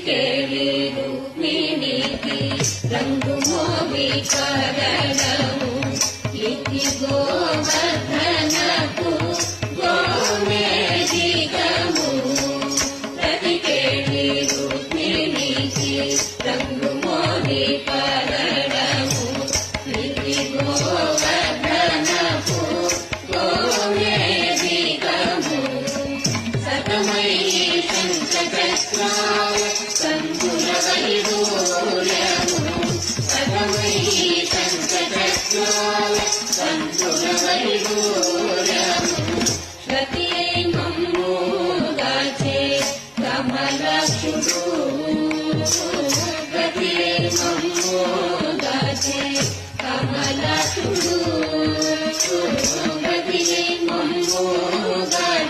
కేళి రుక్మిణికి రంగు మోవి కరణము ఇది గోవర్ధనకు గోమేధికము ప్రతి కేళి రుక్మిణికి రంగు మోవి కరణము ఇది గోవర్ధనకు గోమేధికము సతమై శంఖచక్రాయ సంకుల వైడూర్యము సతమై శంఖచక్రాయ సంకుల వైడూర్యము శ్రతియై మమ్ము గాచే కమలాక్షుడు శ్రతియై మమ్ము గాచే కమలాక్షుడు